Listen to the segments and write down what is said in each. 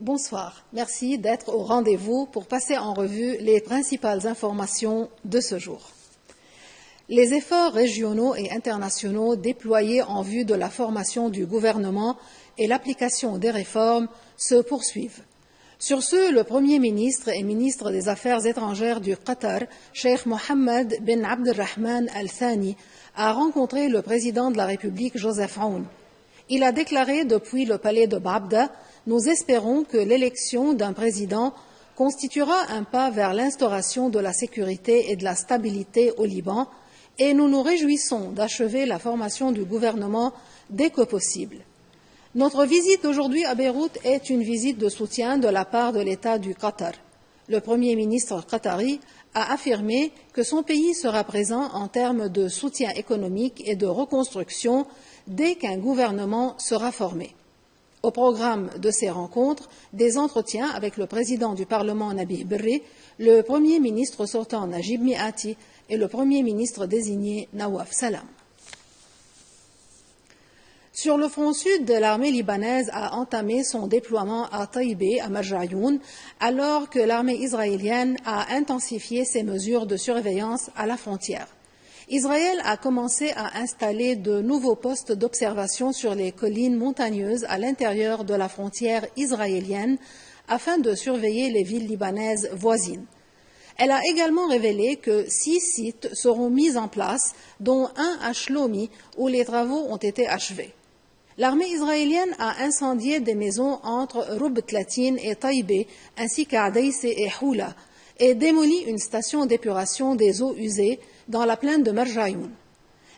Bonsoir, merci d'être au rendez-vous pour passer en revue les principales informations de ce jour. Les efforts régionaux et internationaux déployés en vue de la formation du gouvernement et l'application des réformes se poursuivent. Sur ce, le Premier ministre et ministre des Affaires étrangères du Qatar, Cheikh Mohammed bin Abdelrahman Al Thani, a rencontré le président de la République, Joseph Aoun. Il a déclaré depuis le palais de Babda: nous espérons que l'élection d'un président constituera un pas vers l'instauration de la sécurité et de la stabilité au Liban, et nous nous réjouissons d'achever la formation du gouvernement dès que possible. Notre visite d'aujourd'hui à Beyrouth est une visite de soutien de la part de l'État du Qatar. Le Premier ministre qatari a affirmé que son pays sera présent en termes de soutien économique et de reconstruction dès qu'un gouvernement sera formé. Au programme de ces rencontres, des entretiens avec le président du Parlement Nabih Berri, le Premier ministre sortant Najib Mikati et le Premier ministre désigné Nawaf Salam. Sur le front sud, l'armée libanaise a entamé son déploiement à Taïbé, à Marjayoun, alors que l'armée israélienne a intensifié ses mesures de surveillance à la frontière. Israël a commencé à installer de nouveaux postes d'observation sur les collines montagneuses à l'intérieur de la frontière israélienne afin de surveiller les villes libanaises voisines. Elle a également révélé que 6 sites seront mis en place, dont un à Shlomi, où les travaux ont été achevés. L'armée israélienne a incendié des maisons entre Rub Tlatin et Taïbé, ainsi qu'à Daïs et Houla, et démoli une station d'épuration des eaux usées dans la plaine de Marjayoun.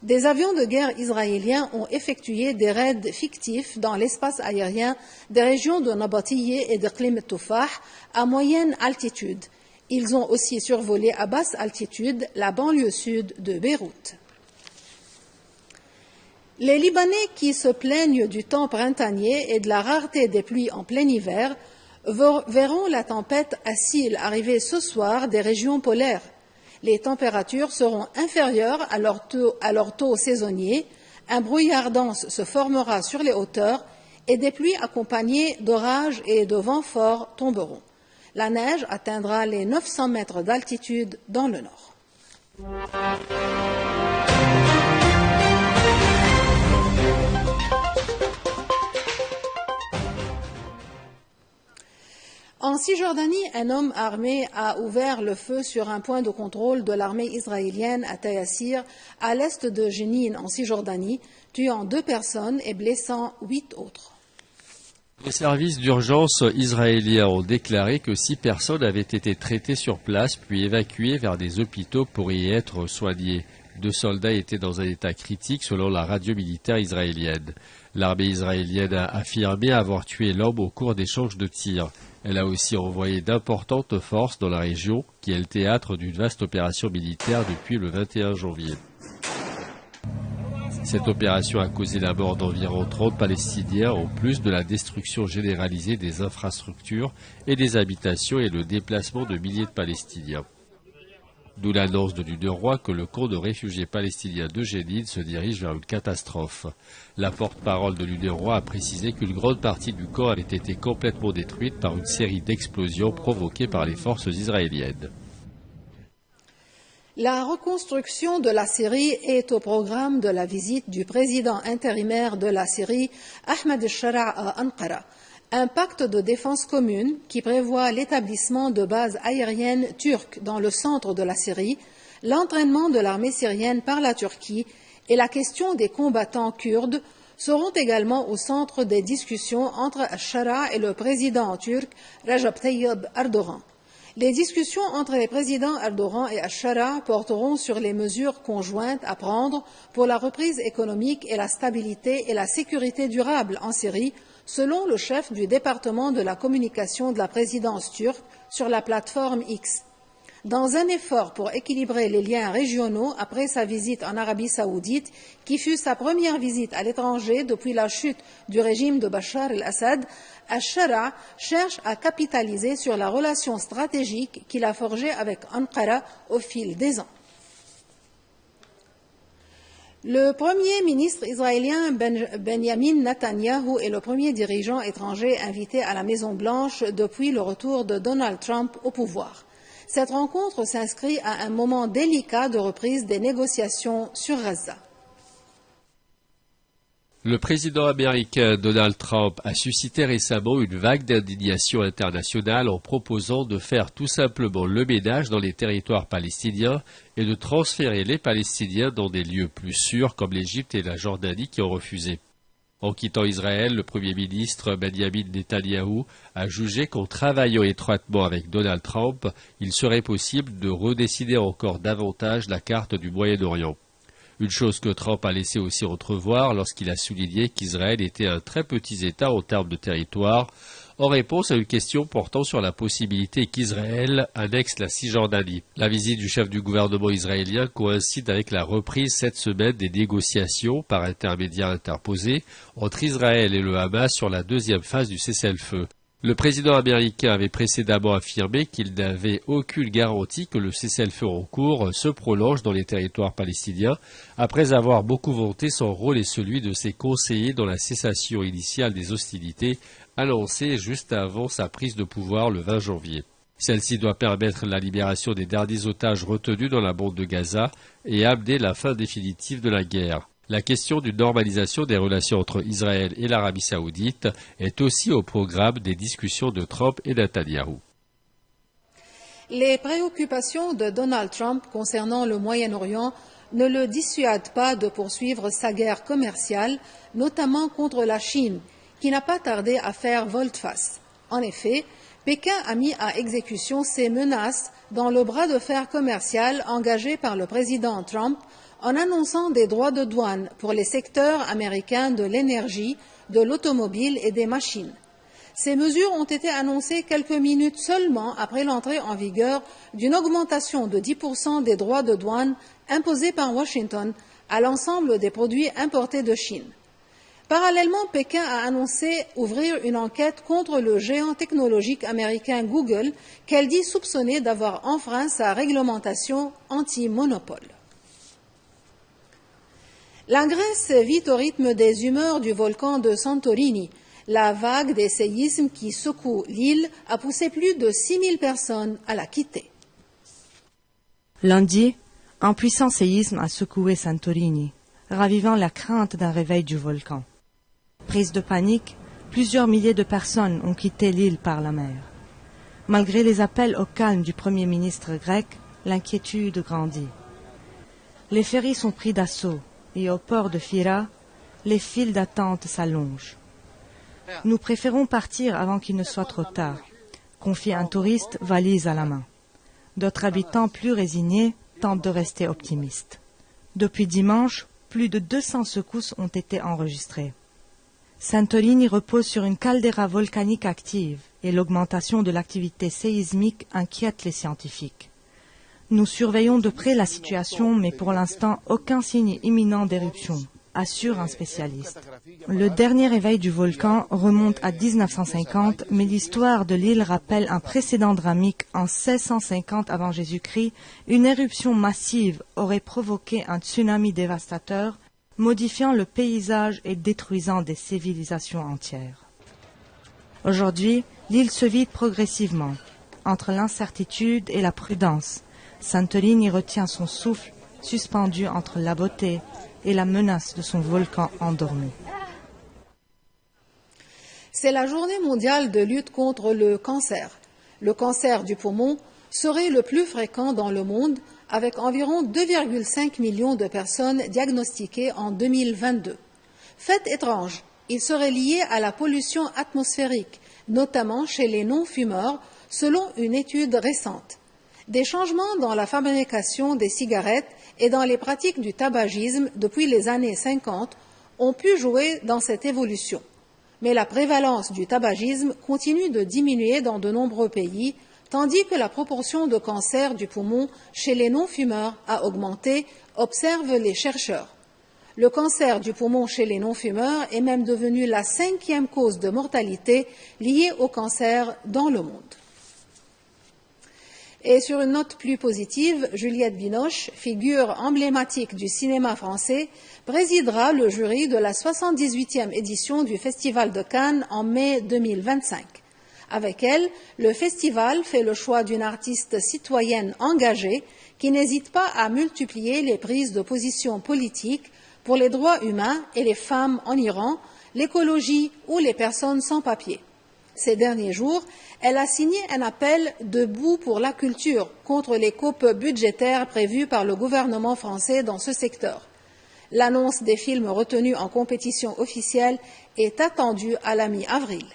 Des avions de guerre israéliens ont effectué des raids fictifs dans l'espace aérien des régions de Nabatiyeh et de Qlim Toufah à moyenne altitude. Ils ont aussi survolé à basse altitude la banlieue sud de Beyrouth. Les Libanais qui se plaignent du temps printanier et de la rareté des pluies en plein hiver verront la tempête Assil arriver ce soir des régions polaires. Les températures seront inférieures à leur taux saisonnier, un brouillard dense se formera sur les hauteurs et des pluies accompagnées d'orages et de vents forts tomberont. La neige atteindra les 900 mètres d'altitude dans le nord. En Cisjordanie, un homme armé a ouvert le feu sur un point de contrôle de l'armée israélienne à Tayassir, à l'est de Jenin, en Cisjordanie, tuant 2 personnes et blessant 8 autres. Les services d'urgence israéliens ont déclaré que 6 personnes avaient été traitées sur place puis évacuées vers des hôpitaux pour y être soignées. 2 soldats étaient dans un état critique selon la radio militaire israélienne. L'armée israélienne a affirmé avoir tué l'homme au cours d'échanges de tirs. Elle a aussi envoyé d'importantes forces dans la région, qui est le théâtre d'une vaste opération militaire depuis le 21 janvier. Cette opération a causé la mort d'environ 30 Palestiniens, en plus de la destruction généralisée des infrastructures et des habitations et le déplacement de milliers de Palestiniens. D'où l'annonce de l'UNRWA que le camp de réfugiés palestiniens de Jenin se dirige vers une catastrophe. La porte-parole de l'UNRWA a précisé qu'une grande partie du camp avait été complètement détruite par une série d'explosions provoquées par les forces israéliennes. La reconstruction de la Syrie est au programme de la visite du président intérimaire de la Syrie, Ahmed al-Shara, à Ankara. Un pacte de défense commune qui prévoit l'établissement de bases aériennes turques dans le centre de la Syrie, l'entraînement de l'armée syrienne par la Turquie et la question des combattants kurdes seront également au centre des discussions entre al-Shara et le président turc Recep Tayyip Erdogan. Les discussions entre les présidents Erdogan et al-Shara porteront sur les mesures conjointes à prendre pour la reprise économique et la stabilité et la sécurité durable en Syrie, selon le chef du département de la communication de la présidence turque sur la plateforme X. Dans un effort pour équilibrer les liens régionaux après sa visite en Arabie saoudite, qui fut sa première visite à l'étranger depuis la chute du régime de Bachar el-Assad, al-Shara cherche à capitaliser sur la relation stratégique qu'il a forgée avec Ankara au fil des ans. Le premier ministre israélien Benjamin Netanyahu est le premier dirigeant étranger invité à la Maison-Blanche depuis le retour de Donald Trump au pouvoir. Cette rencontre s'inscrit à un moment délicat de reprise des négociations sur Gaza. Le président américain Donald Trump a suscité récemment une vague d'indignation internationale en proposant de faire tout simplement le ménage dans les territoires palestiniens et de transférer les Palestiniens dans des lieux plus sûrs comme l'Égypte et la Jordanie qui ont refusé. En quittant Israël, le Premier ministre Benjamin Netanyahu a jugé qu'en travaillant étroitement avec Donald Trump, il serait possible de redessiner encore davantage la carte du Moyen-Orient. Une chose que Trump a laissé aussi entrevoir lorsqu'il a souligné qu'Israël était un très petit État en termes de territoire, en réponse à une question portant sur la possibilité qu'Israël annexe la Cisjordanie. La visite du chef du gouvernement israélien coïncide avec la reprise cette semaine des négociations par intermédiaire interposé entre Israël et le Hamas sur la deuxième phase du cessez-le-feu. Le président américain avait précédemment affirmé qu'il n'avait aucune garantie que le cessez-le-feu en cours se prolonge dans les territoires palestiniens, après avoir beaucoup vanté son rôle et celui de ses conseillers dans la cessation initiale des hostilités, annoncée juste avant sa prise de pouvoir le 20 janvier. Celle-ci doit permettre la libération des derniers otages retenus dans la bande de Gaza et amener la fin définitive de la guerre. La question d'une normalisation des relations entre Israël et l'Arabie saoudite est aussi au programme des discussions de Trump et Netanyahou. Les préoccupations de Donald Trump concernant le Moyen-Orient ne le dissuadent pas de poursuivre sa guerre commerciale, notamment contre la Chine, qui n'a pas tardé à faire volte-face. En effet, Pékin a mis à exécution ses menaces dans le bras de fer commercial engagé par le président Trump en annonçant des droits de douane pour les secteurs américains de l'énergie, de l'automobile et des machines. Ces mesures ont été annoncées quelques minutes seulement après l'entrée en vigueur d'une augmentation de 10% des droits de douane imposés par Washington à l'ensemble des produits importés de Chine. Parallèlement, Pékin a annoncé ouvrir une enquête contre le géant technologique américain Google, qu'elle dit soupçonné d'avoir enfreint sa réglementation anti-monopole. La Grèce vit au rythme des humeurs du volcan de Santorini. La vague des séismes qui secoue l'île a poussé plus de 6000 personnes à la quitter. Lundi, un puissant séisme a secoué Santorini, ravivant la crainte d'un réveil du volcan. Prise de panique, plusieurs milliers de personnes ont quitté l'île par la mer. Malgré les appels au calme du Premier ministre grec, l'inquiétude grandit. Les ferries sont pris d'assaut et au port de Fira, les files d'attente s'allongent. Nous préférons partir avant qu'il ne soit trop tard, confie un touriste valise à la main. D'autres habitants plus résignés tentent de rester optimistes. Depuis dimanche, plus de 200 secousses ont été enregistrées. Santorini repose sur une caldeira volcanique active et l'augmentation de l'activité séismique inquiète les scientifiques. Nous surveillons de près la situation, mais pour l'instant, aucun signe imminent d'éruption, assure un spécialiste. Le dernier réveil du volcan remonte à 1950, mais l'histoire de l'île rappelle un précédent dramique en 1650 avant Jésus-Christ. Une éruption massive aurait provoqué un tsunami dévastateur, modifiant le paysage et détruisant des civilisations entières. Aujourd'hui, l'île se vide progressivement, entre l'incertitude et la prudence. Santorini retient son souffle, suspendu entre la beauté et la menace de son volcan endormi. C'est la journée mondiale de lutte contre le cancer. Le cancer du poumon serait le plus fréquent dans le monde, avec environ 2,5 millions de personnes diagnostiquées en 2022. Fait étrange, il serait lié à la pollution atmosphérique, notamment chez les non-fumeurs, selon une étude récente. Des changements dans la fabrication des cigarettes et dans les pratiques du tabagisme depuis les années 50 ont pu jouer dans cette évolution. Mais la prévalence du tabagisme continue de diminuer dans de nombreux pays, tandis que la proportion de cancer du poumon chez les non-fumeurs a augmenté, observent les chercheurs. Le cancer du poumon chez les non-fumeurs est même devenu la 5e cause de mortalité liée au cancer dans le monde. Et sur une note plus positive, Juliette Binoche, figure emblématique du cinéma français, présidera le jury de la 78e édition du Festival de Cannes en mai 2025. Avec elle, le festival fait le choix d'une artiste citoyenne engagée qui n'hésite pas à multiplier les prises de position politiques pour les droits humains et les femmes en Iran, l'écologie ou les personnes sans papier. Ces derniers jours, elle a signé un appel debout pour la culture contre les coupes budgétaires prévues par le gouvernement français dans ce secteur. L'annonce des films retenus en compétition officielle est attendue à la mi-avril.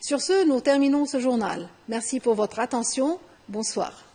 Sur ce, nous terminons ce journal. Merci pour votre attention. Bonsoir.